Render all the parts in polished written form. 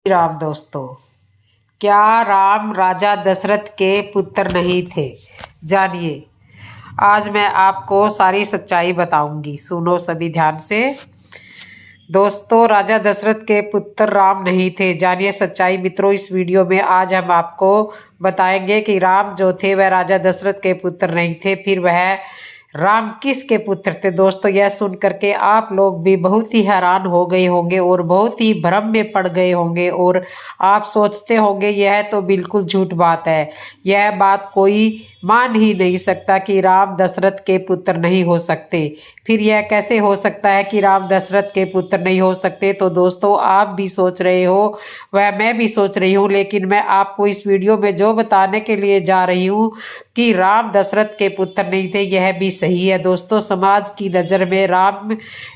राम दोस्तों, क्या राम राजा दशरथ के पुत्र नहीं थे? जानिए, आज मैं आपको सारी सच्चाई बताऊंगी। सुनो सभी ध्यान से। दोस्तों, राजा दशरथ के पुत्र राम नहीं थे। जानिए सच्चाई मित्रों। इस वीडियो में आज हम आपको बताएंगे कि राम जो थे वह राजा दशरथ के पुत्र नहीं थे। फिर वह राम किसके पुत्र थे? दोस्तों, यह सुन करके आप लोग भी बहुत ही हैरान हो गए होंगे और बहुत ही भ्रम में पड़ गए होंगे और आप सोचते होंगे यह तो बिल्कुल झूठ बात है। यह बात कोई मान ही नहीं सकता कि राम दशरथ के पुत्र नहीं हो सकते। फिर यह कैसे हो सकता है कि राम दशरथ के पुत्र नहीं हो सकते? तो दोस्तों, आप भी सोच रहे हो, वह मैं भी सोच रही हूँ, लेकिन मैं आपको इस वीडियो में जो बताने के लिए जा रही हूँ कि राम दशरथ के पुत्र नहीं थे, यह भी सही है। दोस्तों, समाज की नज़र में राम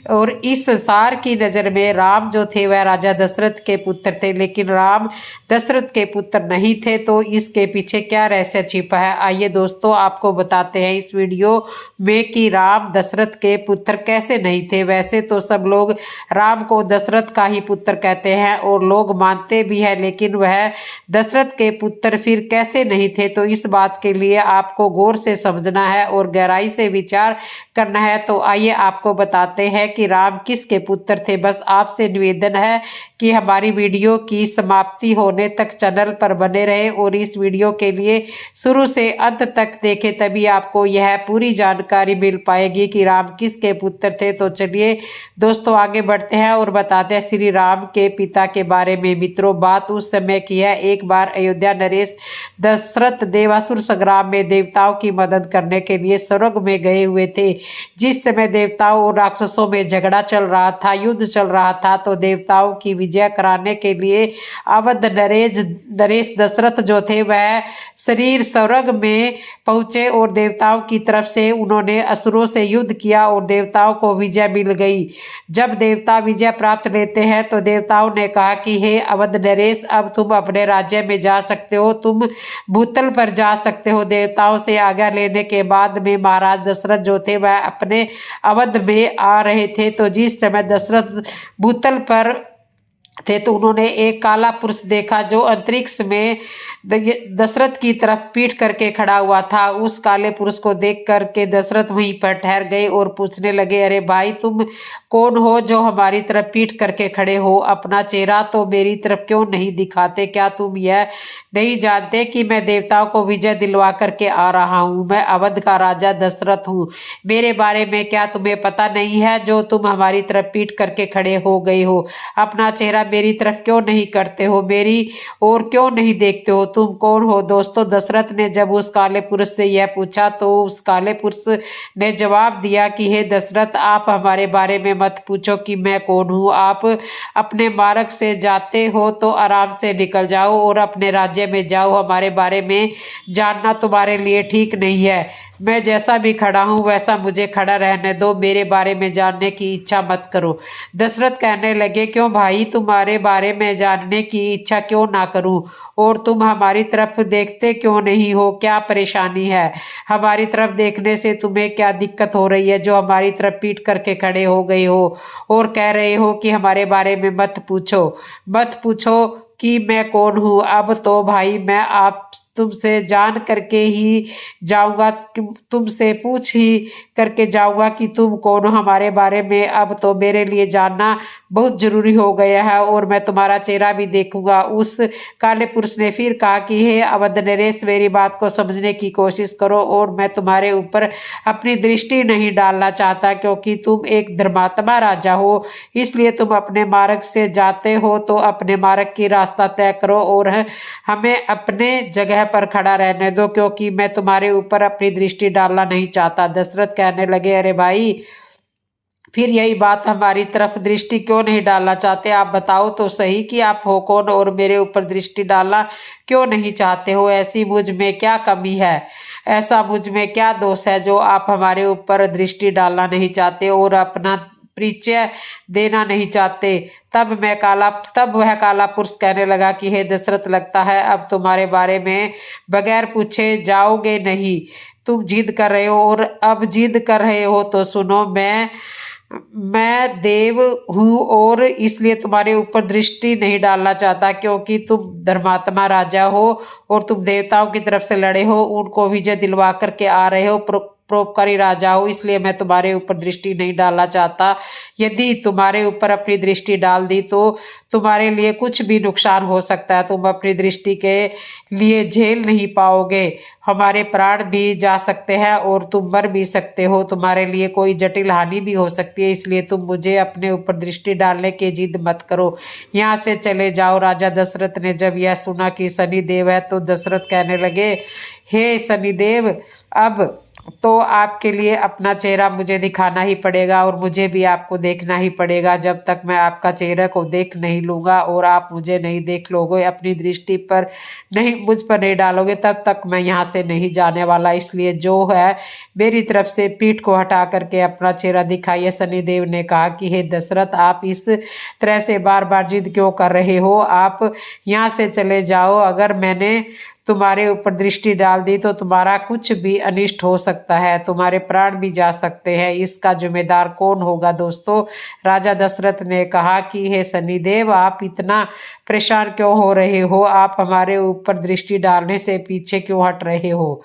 और इस संसार की नज़र में राम जो थे वह राजा दशरथ के पुत्र थे, लेकिन राम दशरथ के पुत्र नहीं थे। तो इसके पीछे क्या रहस्य छिपा है? आइए दोस्तों, आपको बताते हैं इस वीडियो में कि राम दशरथ के पुत्र कैसे नहीं थे। वैसे तो सब लोग राम को दशरथ का ही पुत्र कहते हैं और लोग मानते भी हैं, लेकिन वह दशरथ के पुत्र फिर कैसे नहीं थे? तो इस बात के लिए आपको गौर से समझना है और गहराई से विचार करना है। तो आइए आपको बताते हैं कि राम किसके पुत्र थे। बस आपसे निवेदन है कि हमारी वीडियो की समाप्ति होने तक चैनल पर बने रहे और इस वीडियो के लिए शुरू से अंत तक देखें, तभी आपको यह पूरी जानकारी मिल पाएगी कि राम किसके पुत्र थे। तो चलिए दोस्तों, आगे बढ़ते हैं और बताते हैं श्री राम के पिता के बारे में। मित्रों, बात उस समय की है। एक बार अयोध्या नरेश दशरथ देवासुर संग्राम में देवताओं की मदद करने के लिए स्वर्ग में गए हुए थे। जिस समय देवताओं और राक्षसों में झगड़ा चल रहा था, युद्ध चल रहा था, तो देवताओं की विजय कराने के लिए अवध नरेश दशरथ जो थे वह शरीर स्वर्ग में पहुंचे और देवताओं की तरफ से उन्होंने असुरों से युद्ध किया और देवताओं को विजय मिल गई। जब देवता विजय प्राप्त लेते हैं तो देवताओं ने कहा कि हे अवध नरेश, अब तुम अपने राज्य में जा सकते हो, तुम भूतल पर जा सकते हो। देवताओं से आज्ञा लेने के बाद में महाराज दशरथ जो थे वह अपने अवध में आ रहे थे। तो जिस समय दशरथ भूतल पर थे तो उन्होंने एक काला पुरुष देखा जो अंतरिक्ष में दशरथ की तरफ पीठ करके खड़ा हुआ था। उस काले पुरुष को देख करके दशरथ वहीं पर ठहर गए और पूछने लगे, अरे भाई, तुम कौन हो जो हमारी तरफ पीठ करके खड़े हो? अपना चेहरा तो मेरी तरफ क्यों नहीं दिखाते? क्या तुम यह नहीं जानते कि मैं देवताओं को विजय दिलवा करके आ रहा हूँ? मैं अवध का राजा दशरथ हूँ। मेरे बारे में क्या तुम्हें पता नहीं है जो तुम हमारी तरफ पीठ करके खड़े हो गए हो? अपना चेहरा मेरी तरफ क्यों नहीं करते हो? मेरी और क्यों नहीं देखते हो? तुम कौन हो? दोस्तों, दशरथ ने जब उस काले पुरुष से यह पूछा तो उस काले पुरुष ने जवाब दिया कि हे दशरथ, आप हमारे बारे में मत पूछो कि मैं कौन हूँ। आप अपने मार्ग से जाते हो तो आराम से निकल जाओ और अपने राज्य में जाओ। हमारे बारे में जानना तुम्हारे लिए ठीक नहीं है। मैं जैसा भी खड़ा हूँ वैसा मुझे खड़ा रहने दो। मेरे बारे में जानने की इच्छा मत करो। दशरथ कहने लगे, क्यों भाई, तुम्हारे बारे में जानने की इच्छा क्यों ना करूं? और तुम हमारी तरफ देखते क्यों नहीं हो? क्या परेशानी है? हमारी तरफ देखने से तुम्हें क्या दिक्कत हो रही है जो हमारी तरफ पीठ करके खड़े हो गए हो और कह रहे हो कि हमारे बारे में मत पूछो, मत पूछो कि मैं कौन हूँ? अब तो भाई मैं आप तुमसे जान करके ही जाऊंगा, तुमसे पूछ ही करके जाऊंगा कि तुम कौन हो हमारे बारे में। अब तो मेरे लिए जानना बहुत जरूरी हो गया है और मैं तुम्हारा चेहरा भी देखूंगा। उस काले पुरुष ने फिर कहा कि हे अवध नरेश, मेरी बात को समझने की कोशिश करो और मैं तुम्हारे ऊपर अपनी दृष्टि नहीं डालना चाहता, क्योंकि तुम एक धर्मात्मा राजा हो, इसलिए तुम अपने मार्ग से जाते हो तो अपने मार्ग की रास्ता तय करो और हमें अपने जगह पर खड़ा रहने दो, क्योंकि मैं तुम्हारे ऊपर अपनी दृष्टि डालना नहीं चाहता। दशरथ कहने लगे, अरे भाई, फिर यही बात हमारी तरफ दृष्टि क्यों नहीं डालना चाहते? आप बताओ तो सही कि आप हो कौन और मेरे ऊपर दृष्टि डालना क्यों नहीं चाहते हो? ऐसी मुझ में क्या कमी है, ऐसा मुझ में क्या दोष है जो आप हमारे ऊपर दृष्टि डालना नहीं चाहते और अपना परिचय देना नहीं चाहते? तब वह काला पुरुष कहने लगा कि हे दशरथ, लगता है अब तुम्हारे बारे में बगैर पूछे जाओगे नहीं। तुम जिद कर रहे हो और अब जिद कर रहे हो तो सुनो, मैं मैं देव हूँ और इसलिए तुम्हारे ऊपर दृष्टि नहीं डालना चाहता, क्योंकि तुम धर्मात्मा राजा हो और तुम देवताओं की तरफ से लड़े हो, उनको विजय दिलवा करके आ रहे हो, परोपकारी राजा हो, इसलिए मैं तुम्हारे ऊपर दृष्टि नहीं डालना चाहता। यदि तुम्हारे ऊपर अपनी दृष्टि डाल दी तो तुम्हारे लिए कुछ भी नुकसान हो सकता है। तुम अपनी दृष्टि के लिए झेल नहीं पाओगे, हमारे प्राण भी जा सकते हैं और तुम मर भी सकते हो, तुम्हारे लिए कोई जटिल हानि भी हो सकती है, इसलिए तुम मुझे अपने ऊपर दृष्टि डालने की जिद मत करो, यहाँ से चले जाओ। राजा दशरथ ने जब यह सुना कि शनिदेव है तो दशरथ कहने लगे, हे शनिदेव, अब तो आपके लिए अपना चेहरा मुझे दिखाना ही पड़ेगा और मुझे भी आपको देखना ही पड़ेगा। जब तक मैं आपका चेहरा को देख नहीं लूँगा और आप मुझे नहीं देख लोगे, अपनी दृष्टि पर नहीं, मुझ पर नहीं डालोगे, तब तक मैं यहाँ से नहीं जाने वाला। इसलिए जो है मेरी तरफ से पीठ को हटा करके अपना चेहरा दिखाइए। शनिदेव ने कहा कि हे दशरथ, आप इस तरह से बार बार जिद क्यों कर रहे हो, आप यहाँ से चले जाओ। अगर मैंने तुम्हारे ऊपर दृष्टि डाल दी तो तुम्हारा कुछ भी अनिष्ट हो सकता है, तुम्हारे प्राण भी जा सकते हैं, इसका जिम्मेदार कौन होगा। दोस्तों, राजा दशरथ ने कहा कि हे शनिदेव, आप इतना परेशान क्यों हो रहे हो, आप हमारे ऊपर दृष्टि डालने से पीछे क्यों हट रहे हो।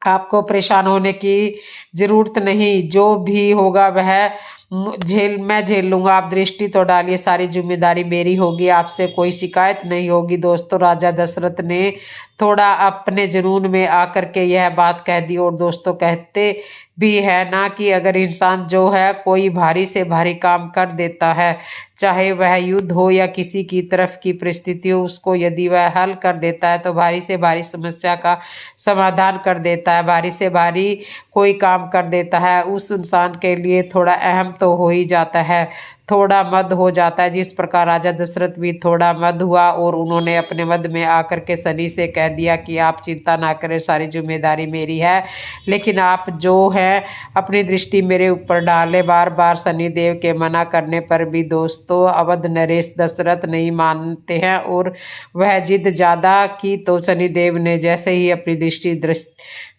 आपको परेशान होने की जरूरत नहीं, जो भी होगा वह मैं झेल लूंगा। आप दृष्टि तो डालिए, सारी जिम्मेदारी मेरी होगी, आपसे कोई शिकायत नहीं होगी। दोस्तों, राजा दशरथ ने थोड़ा अपने जुनून में आकर के यह बात कह दी। और दोस्तों, कहते भी है ना कि अगर इंसान जो है कोई भारी से भारी काम कर देता है, चाहे वह युद्ध हो या किसी की तरफ की परिस्थिति हो, उसको यदि वह हल कर देता है तो भारी से भारी समस्या का समाधान कर देता है, भारी से भारी कोई काम कर देता है, उस इंसान के लिए थोड़ा अहम तो हो ही जाता है, थोड़ा मद हो जाता है। जिस प्रकार राजा दशरथ भी थोड़ा मद हुआ और उन्होंने अपने मद में आकर के शनि से कह दिया कि आप चिंता ना करें, सारी जिम्मेदारी मेरी है, लेकिन आप जो है अपनी दृष्टि मेरे ऊपर डाले। बार बार शनिदेव के मना करने पर भी दोस्तों अवध नरेश दशरथ नहीं मानते हैं और वह जिद ज़्यादा की तो शनिदेव ने जैसे ही अपनी दृष्टि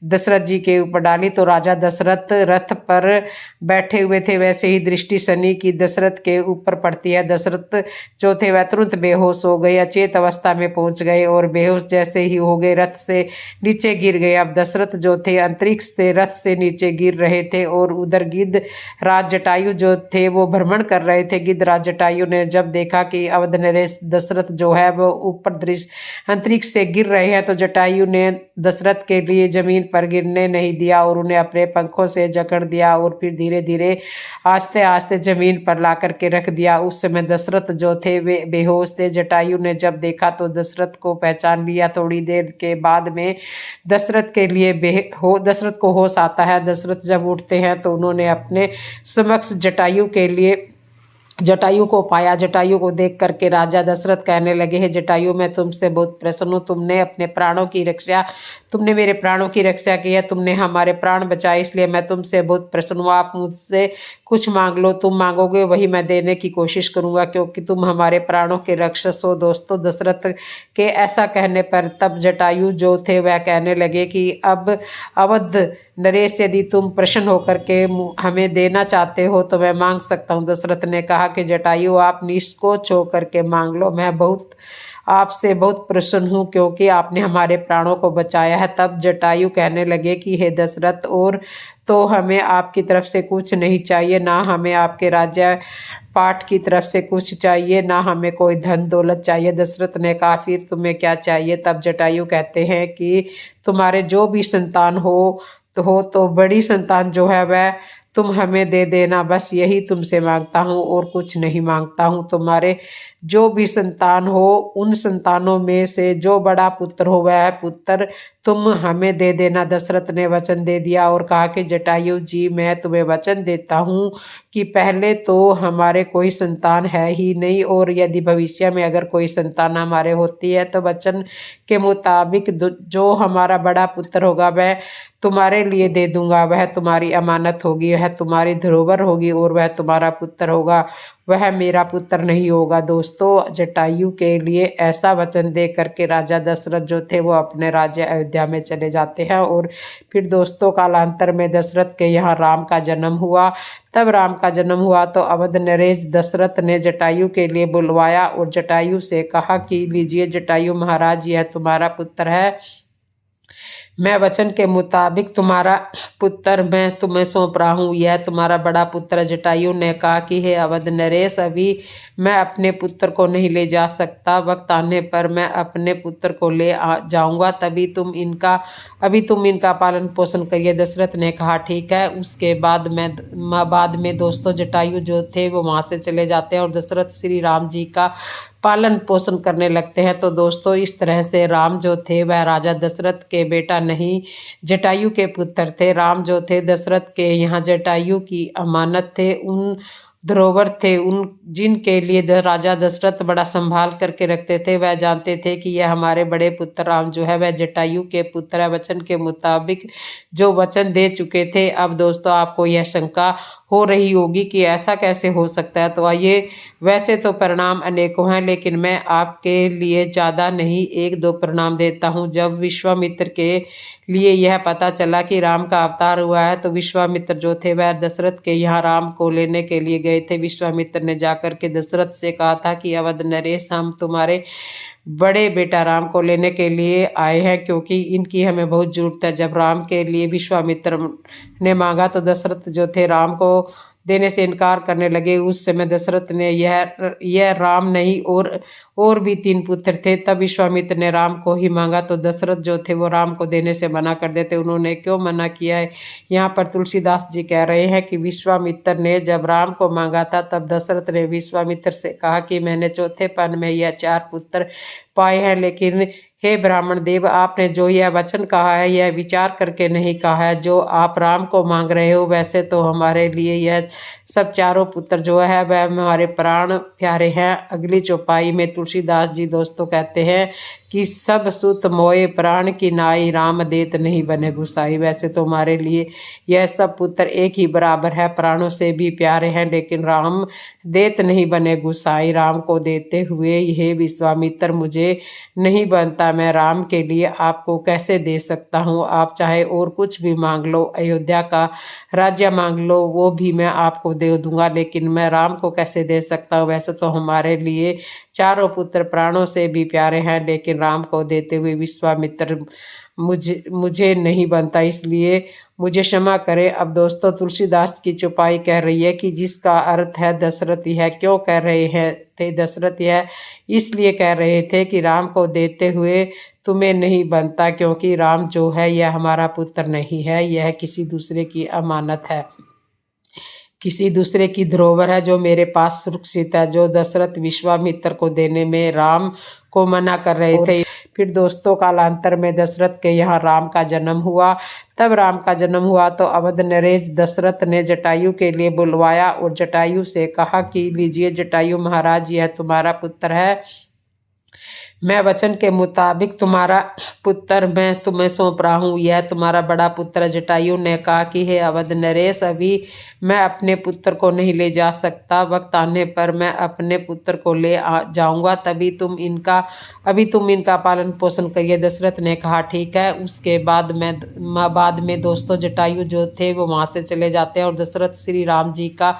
दशरथ जी के ऊपर डाली तो राजा दशरथ रथ पर बैठे हुए थे, वैसे ही दृष्टि शनि की दशरथ के ऊपर पड़ती है। दशरथ जो थे वह तुरंत बेहोश हो गए, अचेत अवस्था में पहुंच गए और बेहोश जैसे ही हो गए रथ से नीचे गिर गए। अब दशरथ जो थे अंतरिक्ष से रथ से नीचे गिर रहे थे और उधर गिद्ध राज जटायु जो थे वो भ्रमण कर रहे थे। गिद्ध राज जटायु ने जब देखा कि अवध नरेश दशरथ जो है वो ऊपर दृश्य अंतरिक्ष से गिर रहे हैं तो जटायु ने दशरथ के लिए जमीन पर गिरने नहीं दिया और उन्हें अपने पंखों से जकड़ दिया और फिर धीरे धीरे आस्ते आस्ते जमीन पर ला करके रख दिया। उस समय दशरथ जो थे वे बेहोश थे। जटायु ने जब देखा तो दशरथ को पहचान लिया। थोड़ी देर के बाद में दशरथ के लिए दशरथ को होश आता है। दशरथ जब उठते हैं तो उन्होंने अपने समक्ष जटायु को पाया। जटायु को देख करके राजा दशरथ कहने लगे, हे जटायु, मैं तुमसे बहुत प्रसन्न हूँ, तुमने मेरे प्राणों की रक्षा की है, तुमने हमारे प्राण बचाए, इसलिए मैं तुमसे बहुत प्रसन्न हूँ। आप मुझसे कुछ मांग लो, तुम मांगोगे वही मैं देने की कोशिश करूँगा, क्योंकि तुम हमारे प्राणों के रक्षक हो। दोस्तों, दशरथ के ऐसा कहने पर तब जटायु जो थे वह कहने लगे कि अब अवध नरेश, यदि तुम प्रसन्न होकर के हमें देना चाहते हो तो मैं मांग सकता हूँ। दशरथ ने कहा कि जटायु, आप निष्कोच होकर के मांग लो, मैं आपसे बहुत प्रसन्न हूँ क्योंकि आपने हमारे प्राणों को बचाया है। तब जटायु कहने लगे कि हे दशरथ, और तो हमें आपकी तरफ से कुछ नहीं चाहिए, ना हमें आपके राज्य पाठ की तरफ से कुछ चाहिए, ना हमें कोई धन दौलत चाहिए। दशरथ ने कहा, फिर तुम्हें क्या चाहिए। तब जटायु कहते हैं कि तुम्हारे जो भी संतान हो तो बड़ी संतान जो है वह तुम हमें दे देना, बस यही तुमसे मांगता हूँ और कुछ नहीं मांगता हूँ। तुम्हारे जो भी संतान हो उन संतानों में से जो बड़ा पुत्र हो वह पुत्र तुम हमें दे देना। दशरथ ने वचन दे दिया और कहा कि जटायु जी, मैं तुम्हें वचन देता हूँ कि पहले तो हमारे कोई संतान है ही नहीं, और यदि भविष्य में अगर कोई संतान हमारे होती है तो वचन के मुताबिक जो हमारा बड़ा पुत्र होगा वह तुम्हारे लिए दे दूंगा, वह तुम्हारी अमानत होगी, यह तुम्हारी धरोहर होगी और वह तुम्हारा पुत्र होगा, वह मेरा पुत्र नहीं होगा। दोस्तों, जटायु के लिए ऐसा वचन दे करके राजा दशरथ जो थे वो अपने राज्य अयोध्या में चले जाते हैं। और फिर दोस्तों, कालांतर में दशरथ के यहाँ राम का जन्म हुआ। तब राम का जन्म हुआ तो अवध नरेश दशरथ ने जटायु के लिए बुलवाया और जटायु से कहा कि लीजिए जटायु महाराज, यह तुम्हारा पुत्र है। मैं वचन के मुताबिक तुम्हारा पुत्र मैं तुम्हें सौंप रहा हूँ, यह तुम्हारा बड़ा पुत्र। जटायु ने कहा कि हे अवध नरेश, अभी मैं अपने पुत्र को नहीं ले जा सकता, वक्त आने पर मैं अपने पुत्र को ले जाऊंगा, अभी तुम इनका पालन पोषण करिए। दशरथ ने कहा ठीक है। उसके बाद में दोस्तों, जटायु जो थे वो वहाँ से चले जाते हैं और दशरथ श्री राम जी का पालन पोषण करने लगते हैं। तो दोस्तों, इस तरह से राम जो थे वह राजा दशरथ के बेटा नहीं, जटायु के पुत्र थे। राम जो थे दशरथ के यहाँ जटायु की अमानत थे, उन धरोहर थे, उन जिनके लिए राजा दशरथ बड़ा संभाल करके रखते थे। वह जानते थे कि यह हमारे बड़े पुत्र राम जो है वह जटायु के पुत्र है, वचन के मुताबिक जो वचन दे चुके थे। अब दोस्तों, आपको यह शंका हो रही होगी कि ऐसा कैसे हो सकता है। तो आइए, वैसे तो परिणाम अनेकों हैं, लेकिन मैं आपके लिए ज़्यादा नहीं, एक दो परिणाम देता हूँ। जब विश्वामित्र के लिए यह पता चला कि राम का अवतार हुआ है तो विश्वामित्र जो थे वह दशरथ के यहाँ राम को लेने के लिए गए थे। विश्वामित्र ने जाकर के दशरथ से कहा था कि अवध नरेश, हम तुम्हारे बड़े बेटा राम को लेने के लिए आए हैं, क्योंकि इनकी हमें बहुत जरूरत है। जब राम के लिए विश्वामित्र ने मांगा तो दशरथ जो थे राम को देने से इनकार करने लगे। उस समय दशरथ ने यह राम नहीं और भी 3 पुत्र थे। तब विश्वामित्र ने राम को ही मांगा तो दशरथ जो थे वो राम को देने से मना कर देते। उन्होंने क्यों मना किया है, यहाँ पर तुलसीदास जी कह रहे हैं कि विश्वामित्र ने जब राम को मांगा था तब दशरथ ने विश्वामित्र से कहा कि मैंने चौथेपन में यह 4 पुत्र पाए हैं, लेकिन हे ब्राह्मण देव, आपने जो यह वचन कहा है यह विचार करके नहीं कहा है। जो आप राम को मांग रहे हो, वैसे तो हमारे लिए यह सब 4 पुत्र जो है वह हमारे प्राण प्यारे हैं। अगली चौपाई में तुलसीदास जी दोस्तों कहते हैं कि सब सुत मोए प्राण की नाई, राम देत नहीं बने गुसाई। वैसे तो हमारे लिए यह सब पुत्र एक ही बराबर है, प्राणों से भी प्यारे हैं, लेकिन राम देत नहीं बने गुसाई। राम को देते हुए हे विश्वामित्र मुझे नहीं बनता, मैं राम के लिए आपको कैसे दे सकता हूँ। आप चाहे और कुछ भी मांग लो, अयोध्या का राज्य मांग लो, वो भी मैं आपको दे दूंगा, लेकिन मैं राम को कैसे दे सकता हूँ। वैसे तो हमारे लिए 4 पुत्र प्राणों से भी प्यारे हैं, लेकिन राम को देते हुए विश्वामित्र मुझे नहीं बनता, इसलिए मुझे क्षमा करें। अब दोस्तों, तुलसीदास की चौपाई कह रही है कि जिसका अर्थ है दशरथ यह क्यों कह रहे हैं थे, दशरथ यह इसलिए कह रहे थे कि राम को देते हुए तुम्हें नहीं बनता, क्योंकि राम जो है यह हमारा पुत्र नहीं है, यह किसी दूसरे की अमानत है, किसी दूसरे की धरोहर है जो मेरे पास सुरक्षित है। जो दशरथ विश्वामित्र को देने में राम को मना कर रहे थे। फिर दोस्तों, कालांतर में दशरथ के यहाँ राम का जन्म हुआ। तब राम का जन्म हुआ तो अवध नरेश दशरथ ने जटायु के लिए बुलवाया और जटायु से कहा कि लीजिए जटायु महाराज, यह तुम्हारा पुत्र है। मैं वचन के मुताबिक तुम्हारा पुत्र मैं तुम्हें सौंप रहा हूँ, यह तुम्हारा बड़ा पुत्र। जटायु ने कहा कि हे अवध नरेश, अभी मैं अपने पुत्र को नहीं ले जा सकता, वक्त आने पर मैं अपने पुत्र को ले जाऊंगा, अभी तुम इनका पालन पोषण करिए। दशरथ ने कहा ठीक है। उसके बाद में दोस्तों, जटायु जो थे वो वहाँ से चले जाते हैं और दशरथ श्री राम जी का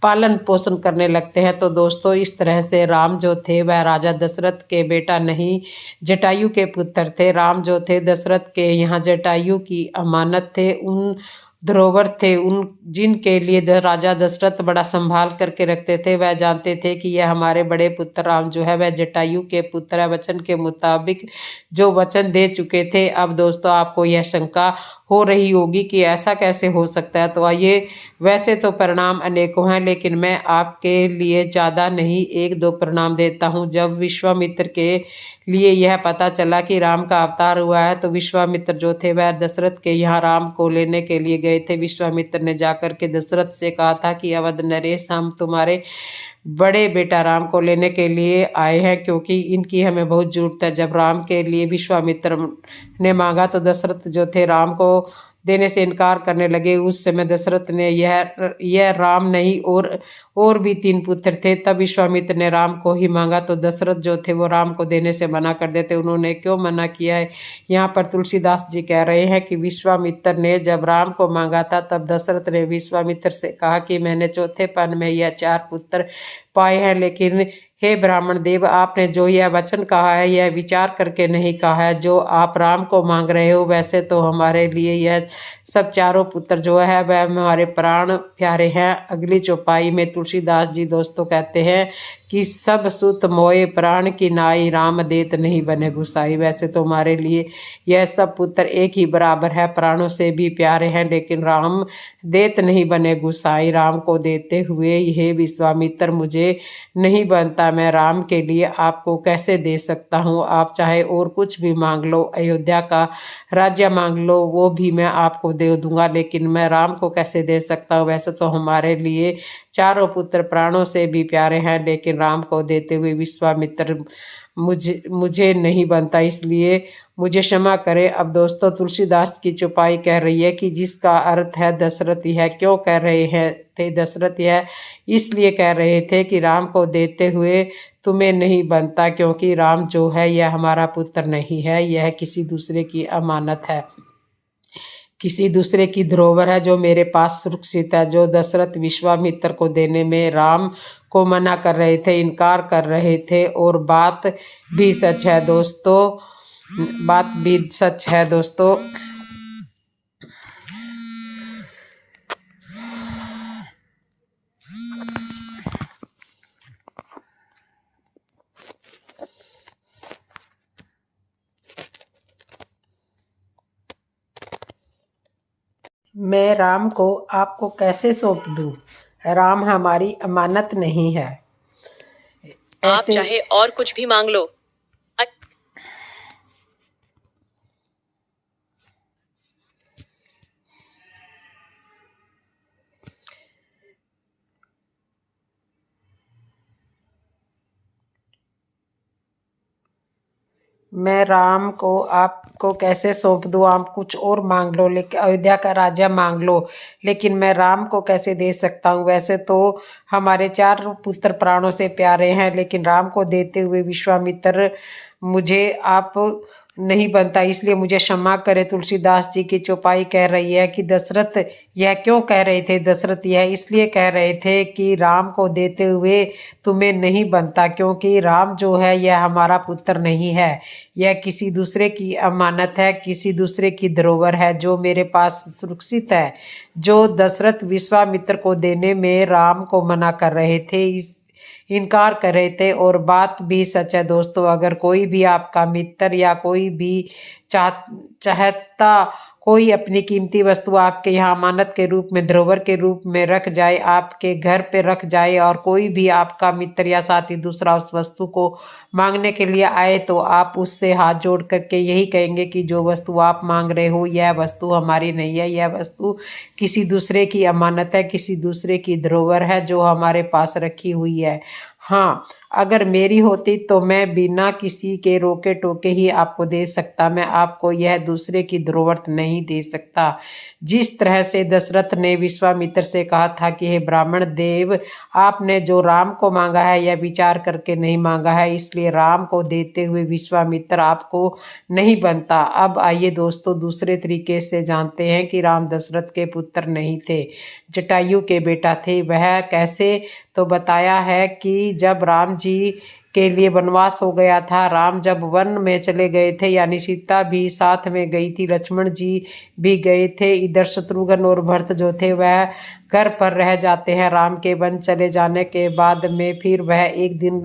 पालन पोषण करने लगते हैं। तो दोस्तों, इस तरह से राम जो थे वह राजा दशरथ के बेटा नहीं, जटायु के पुत्र थे। राम जो थे दशरथ के यहाँ जटायु की अमानत थे, उन धरोहर थे, उन जिनके लिए राजा दशरथ बड़ा संभाल करके रखते थे। वह जानते थे कि यह हमारे बड़े पुत्र राम जो है वह जटायु के पुत्र है, वचन के मुताबिक जो वचन दे चुके थे। अब दोस्तों, आपको यह शंका हो रही होगी कि ऐसा कैसे हो सकता है। तो आइए, वैसे तो परिणाम अनेकों हैं, लेकिन मैं आपके लिए ज़्यादा नहीं, एक दो परिणाम देता हूँ। जब विश्वामित्र के लिए यह पता चला कि राम का अवतार हुआ है तो विश्वामित्र जो थे वह दशरथ के यहाँ राम को लेने के लिए गए थे। विश्वामित्र ने जाकर के दशरथ से कहा था कि अवध नरेश, हम तुम्हारे बड़े बेटा राम को लेने के लिए आए हैं, क्योंकि इनकी हमें बहुत जरूरत है। जब राम के लिए विश्वामित्र ने मांगा तो दशरथ जो थे राम को देने से इनकार करने लगे। उस समय दशरथ ने यह राम नहीं और भी 3 पुत्र थे। तब विश्वामित्र ने राम को ही मांगा तो दशरथ जो थे वो राम को देने से मना कर देते। उन्होंने क्यों मना किया है, यहाँ पर तुलसीदास जी कह रहे हैं कि विश्वामित्र ने जब राम को मांगा था तब दशरथ ने विश्वामित्र से कहा कि मैंने चौथेपन में यह 4 पुत्र पाए हैं, लेकिन हे ब्राह्मण देव, आपने जो यह वचन कहा है यह विचार करके नहीं कहा है। जो आप राम को मांग रहे हो वैसे तो हमारे लिए यह सब 4 पुत्र जो है वह हमारे प्राण प्यारे हैं। अगली चौपाई में तुलसीदास जी दोस्तों कहते हैं कि सब सुत मोए प्राण की नाई, राम देत नहीं बने गुसाई। वैसे तो हमारे लिए यह सब पुत्र एक ही बराबर है, प्राणों से भी प्यारे हैं, लेकिन राम देत नहीं बने गुसाई। राम को देते हुए हे विश्वामित्र मुझे नहीं बनता, मैं राम के लिए आपको कैसे दे सकता हूँ। आप चाहे और कुछ भी मांग लो, अयोध्या का राज्य मांग लो, वो भी मैं आपको दे दूंगा, लेकिन मैं राम को कैसे दे सकता हूँ। वैसे तो हमारे लिए 4 पुत्र प्राणों से भी प्यारे हैं, लेकिन राम को देते हुए विश्वामित्र मुझे नहीं बनता, इसलिए मुझे क्षमा करें। अब दोस्तों तुलसीदास की चौपाई कह रही है कि जिसका अर्थ है दशरथ यह क्यों कह रहे हैं थे, दशरथ यह इसलिए कह रहे थे कि राम को देते हुए तुम्हें नहीं बनता, क्योंकि राम जो है यह हमारा पुत्र नहीं है, यह किसी दूसरे की अमानत है, किसी दूसरे की धरोहर है जो मेरे पास सुरक्षित है। जो दशरथ विश्वामित्र को देने में राम को मना कर रहे थे, इनकार कर रहे थे, और बात भी सच है दोस्तों, बात भी सच है दोस्तों। मैं राम को आपको कैसे सौंप दूं? राम हमारी अमानत नहीं है। आप चाहे और कुछ भी मांग लो। मैं राम को आपको कैसे सौंप दूं? आप कुछ और मांग लो, लेकिन अयोध्या का राजा मांग लो, लेकिन मैं राम को कैसे दे सकता हूं। वैसे तो हमारे 4 पुत्र प्राणों से प्यारे हैं, लेकिन राम को देते हुए विश्वामित्र मुझे आप नहीं बनता, इसलिए मुझे क्षमा करे। तुलसीदास जी की चौपाई कह रही है कि दशरथ यह क्यों कह रहे थे, दशरथ यह इसलिए कह रहे थे कि राम को देते हुए तुम्हें नहीं बनता, क्योंकि राम जो है यह हमारा पुत्र नहीं है, यह किसी दूसरे की अमानत है, किसी दूसरे की धरोहर है जो मेरे पास सुरक्षित है। जो दशरथ विश्वामित्र को देने में राम को मना कर रहे थे, इनकार कर रहे थे, और बात भी सच है दोस्तों। अगर कोई भी आपका मित्र या कोई भी चाहता कोई अपनी कीमती वस्तु आपके यहाँ अमानत के रूप में, धरोहर के रूप में रख जाए, आपके घर पे रख जाए, और कोई भी आपका मित्र या साथी दूसरा उस वस्तु को मांगने के लिए आए, तो आप उससे हाथ जोड़ करके यही कहेंगे कि जो वस्तु आप मांग रहे हो यह वस्तु हमारी नहीं है, यह वस्तु किसी दूसरे की अमानत है, किसी दूसरे की धरोहर है जो हमारे पास रखी हुई है। हाँ, अगर मेरी होती तो मैं बिना किसी के रोके टोके ही आपको दे सकता, मैं आपको यह दूसरे की धरोहर नहीं दे सकता। जिस तरह से दशरथ ने विश्वामित्र से कहा था कि हे ब्राह्मण देव, आपने जो राम को मांगा है यह विचार करके नहीं मांगा है, इसलिए राम को देते हुए विश्वामित्र आपको नहीं बनता। अब आइए दोस्तों दूसरे तरीके से जानते हैं कि राम दशरथ के पुत्र नहीं थे, जटायु के बेटा थे। वह कैसे? तो बताया है कि जब राम जी के लिए वनवास हो गया था, राम जब वन में चले गए थे, यानी सीता भी साथ में गई थी, लक्ष्मण जी भी गए थे, इधर शत्रुघ्न और भरत जो थे वह घर पर रह जाते हैं। राम के वन चले जाने के बाद में फिर वह एक दिन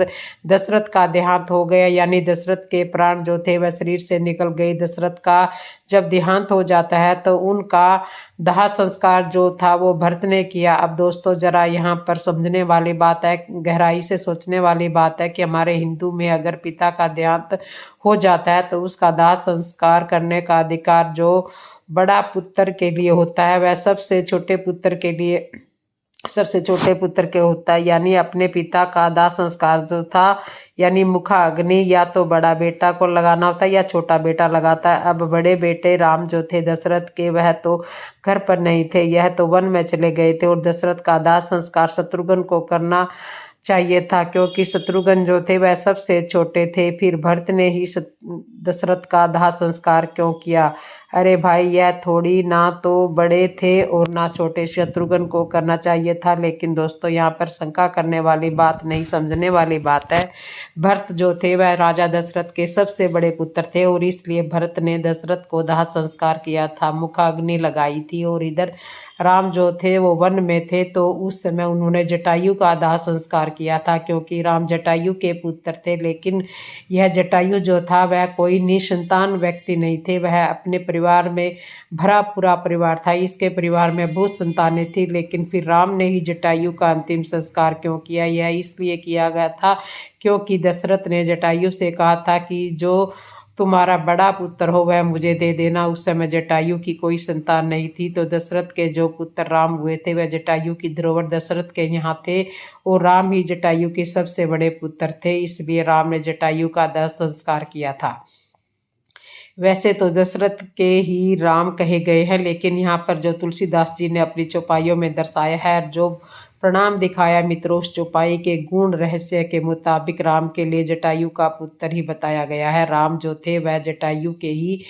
दशरथ का देहांत हो गया, यानी दशरथ के प्राण जो थे वह शरीर से निकल गए। दशरथ का जब देहांत हो जाता है तो उनका दाह संस्कार जो था वो भरत ने किया। अब दोस्तों जरा यहाँ पर समझने वाली बात है, गहराई से सोचने वाली बात है कि हमारे हिंदू में अगर पिता का देहांत हो जाता है तो उसका दाह संस्कार करने का अधिकार जो बड़ा पुत्र के लिए होता है वह सबसे छोटे पुत्र के लिए सबसे छोटे पुत्र के होता है, यानी अपने पिता का दाह संस्कार जो था, यानी मुखा अग्नि या तो बड़ा बेटा को लगाना होता है या छोटा बेटा लगाता है। अब बड़े बेटे राम जो थे दशरथ के, वह तो घर पर नहीं थे, यह तो वन में चले गए थे और दशरथ का दाह संस्कार शत्रुघ्न को करना चाहिए था, क्योंकि शत्रुघ्न जो थे वह सबसे छोटे थे। फिर भरत ने ही दशरथ का दाह संस्कार क्यों किया? अरे भाई, यह थोड़ी ना तो बड़े थे और ना छोटे, शत्रुघ्न को करना चाहिए था। लेकिन दोस्तों, यहाँ पर शंका करने वाली बात नहीं, समझने वाली बात है। भरत जो थे वह राजा दशरथ के सबसे बड़े पुत्र थे और इसलिए भरत ने दशरथ को दाह संस्कार किया था, मुखाग्नि लगाई थी। और इधर राम जो थे वो वन में थे, तो उस समय उन्होंने जटायु का दाह संस्कार किया था, क्योंकि राम जटायु के पुत्र थे। लेकिन यह जटायु जो था वह कोई निसंतान व्यक्ति नहीं थे, वह अपने परिवार में भरा पूरा परिवार था, इसके परिवार में बहुत संतानें थी। लेकिन फिर राम ने ही जटायु का अंतिम संस्कार क्यों किया? यह इसलिए किया गया था क्योंकि दशरथ ने जटायु से कहा था कि जो तुम्हारा बड़ा पुत्र हो वह मुझे दे देना। उस समय जटायु की कोई संतान नहीं थी, तो दशरथ के जो पुत्र राम हुए थे वह जटायु की धरोहर दशरथ के यहाँ थे और राम ही जटायु के सबसे बड़े पुत्र थे, इसलिए राम ने जटायु का दाह संस्कार किया था। वैसे तो दशरथ के ही राम कहे गए हैं, लेकिन यहाँ पर जो तुलसीदास जी ने अपनी चौपाइयों में दर्शाया है, जो प्रणाम दिखाया मित्रों, उस चौपाई के गुण रहस्य के मुताबिक राम के लिए जटायु का पुत्र ही बताया गया है। राम जो थे वह जटायु के ही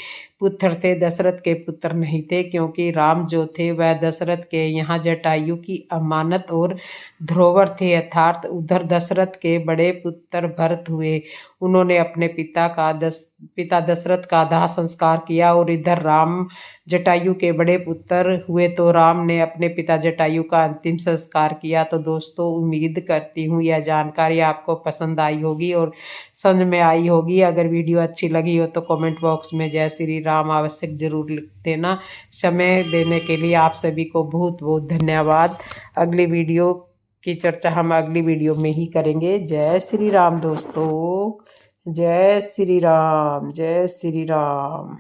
पुत्र थे, दशरथ के पुत्र नहीं थे, क्योंकि राम जो थे वह दशरथ के यहाँ जटायु की अमानत और धरोहर थे। अर्थात उधर दशरथ के बड़े पुत्र भरत हुए, उन्होंने अपने पिता दशरथ का दाह संस्कार किया और इधर राम जटायु के बड़े पुत्र हुए, तो राम ने अपने पिता जटायु का अंतिम संस्कार किया। तो दोस्तों, उम्मीद करती हूँ यह जानकारी आपको पसंद आई होगी और समझ में आई होगी। अगर वीडियो अच्छी लगी हो तो कमेंट बॉक्स में जय श्री राम आवश्यक जरूर लिख देना। समय देने के लिए आप सभी को बहुत बहुत धन्यवाद। अगली वीडियो की चर्चा हम अगली वीडियो में ही करेंगे। जय श्री राम दोस्तों, जय श्री राम, जय श्री राम।